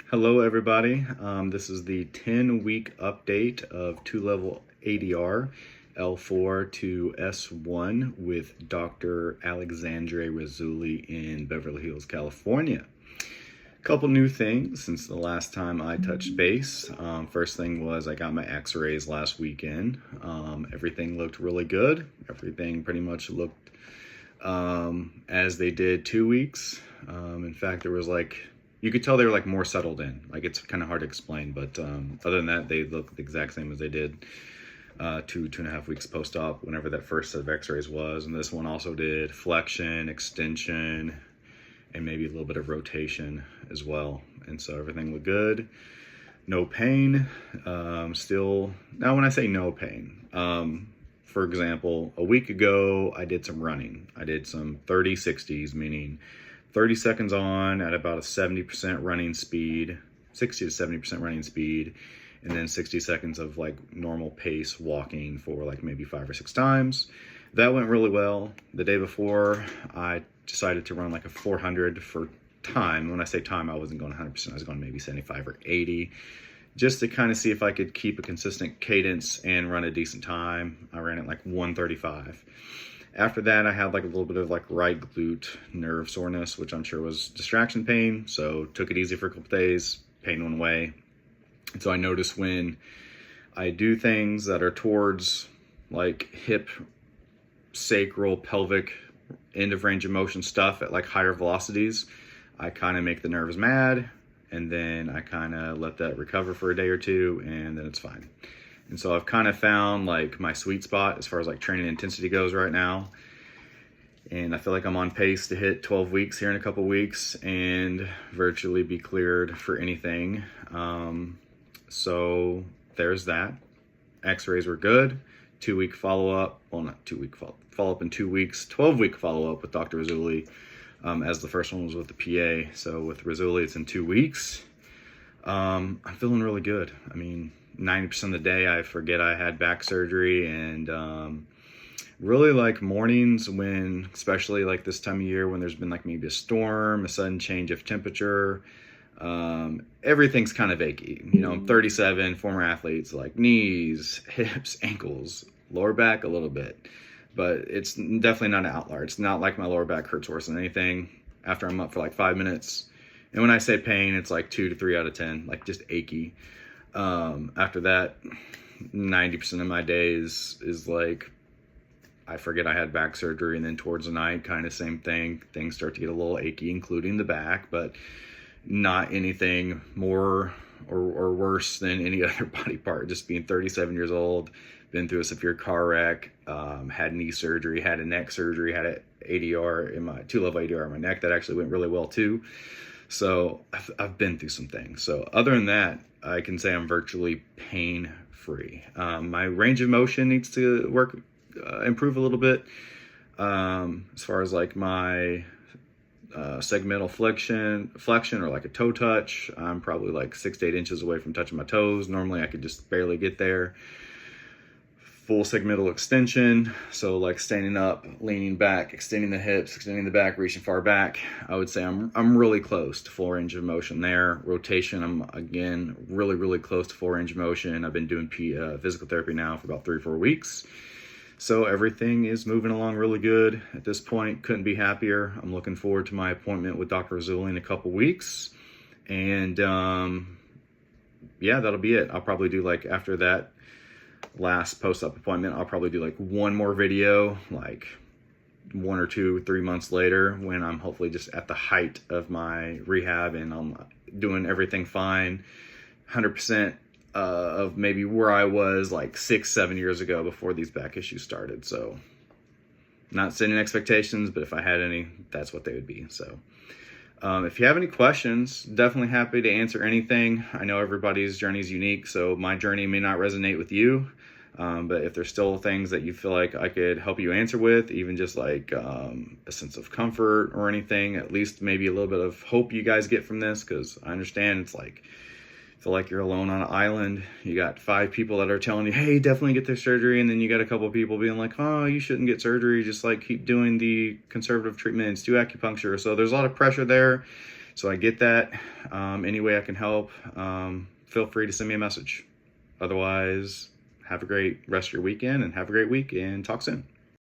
Hello, everybody. This is the 10-week update of two-level ADR, L4 to S1 with Dr. Alexandre Rasouli in Beverly Hills, California. Couple new things since the last time I touched base. First thing was I got my x-rays last weekend. Everything looked really good. Everything pretty much looked as they did 2 weeks. In fact, there was you could tell they were more settled in. It's kind of hard to explain, but other than that, they look the exact same as they did 2.5 weeks post-op, whenever that first set of x-rays was. And this one also did flexion, extension, and maybe a little bit of rotation as well. And so everything looked good. No pain. Still, now when I say no pain, for example, a week ago, I did some running. I did some 30-60s, meaning 30 seconds on at about a 70% running speed, 60 to 70% running speed, and then 60 seconds of normal pace walking for maybe 5 or 6 times. That went really well. The day before, I decided to run a 400 for time. When I say time, I wasn't going 100%. I was going maybe 75 or 80, just to kind of see if I could keep a consistent cadence and run a decent time. I ran at 135. After that, I had a little bit of right glute nerve soreness, which I'm sure was distraction pain. So took it easy for a couple days, pain went away. And so I noticed when I do things that are towards hip, sacral, pelvic, end of range of motion stuff at higher velocities, I kind of make the nerves mad, and then I kind of let that recover for a day or two, and then it's fine. And so I've kind of found my sweet spot as far as training intensity goes right now. And I feel I'm on pace to hit 12 weeks here in a couple weeks and virtually be cleared for anything. So there's that. X-rays were good. 2-week follow-up. Well, not 2-week follow-up in 2 weeks. 12-week follow-up with Dr. Rasouli, as the first one was with the PA. So with Rasouli, it's in 2 weeks. I'm feeling really good. I mean, 90% of the day I forget I had back surgery, and really mornings when, especially this time of year when there's been maybe a storm, a sudden change of temperature, everything's kind of achy. I'm 37, former athletes, knees, hips, ankles, lower back a little bit, but it's definitely not an outlier. It's not my lower back hurts worse than anything after I'm up for 5 minutes. And when I say pain, it's 2 to 3 out of 10, just achy. After that, 90% of my days is I forget I had back surgery, and then towards the night, kind of same thing. Things start to get a little achy, including the back, but not anything more or worse than any other body part. Just being 37 years old, been through a severe car wreck, had knee surgery, had a neck surgery, had an ADR in my 2-level ADR in my neck that actually went really well too. So I've been through some things. So other than that, I can say I'm virtually pain-free. My range of motion needs to improve a little bit. As far as my segmental flexion or a toe touch, I'm probably 6 to 8 inches away from touching my toes. Normally I could just barely get there. Full segmental extension, so standing up, leaning back, extending the hips, extending the back, reaching far back. I would say I'm really close to full range of motion there. Rotation, I'm again really close to full range of motion. I've been doing physical therapy now for about 3 or 4 weeks, so everything is moving along really good at this point. Couldn't be happier. I'm looking forward to my appointment with Dr. Rasouli in a couple weeks, and yeah, that'll be it. I'll probably do after that last post-op appointment, I'll probably do one more video 1 or 2, 3 months later, when I'm hopefully just at the height of my rehab and I'm doing everything fine, 100% of maybe where I was 6, 7 years ago before these back issues started. So not setting expectations, but if I had any, that's what they would be. So if you have any questions, definitely happy to answer anything. I know everybody's journey is unique, so my journey may not resonate with you. But if there's still things that you feel I could help you answer with, even just a sense of comfort or anything, at least maybe a little bit of hope you guys get from this, because I understand it's feel you're alone on an island. You got 5 people that are telling you, hey, definitely get this surgery, and then you got a couple of people being oh, you shouldn't get surgery, just keep doing the conservative treatments, do acupuncture. So there's a lot of pressure there So I get that. Any way I can help, feel free to send me a message. Otherwise, have a great rest of your weekend and have a great week, and talk soon.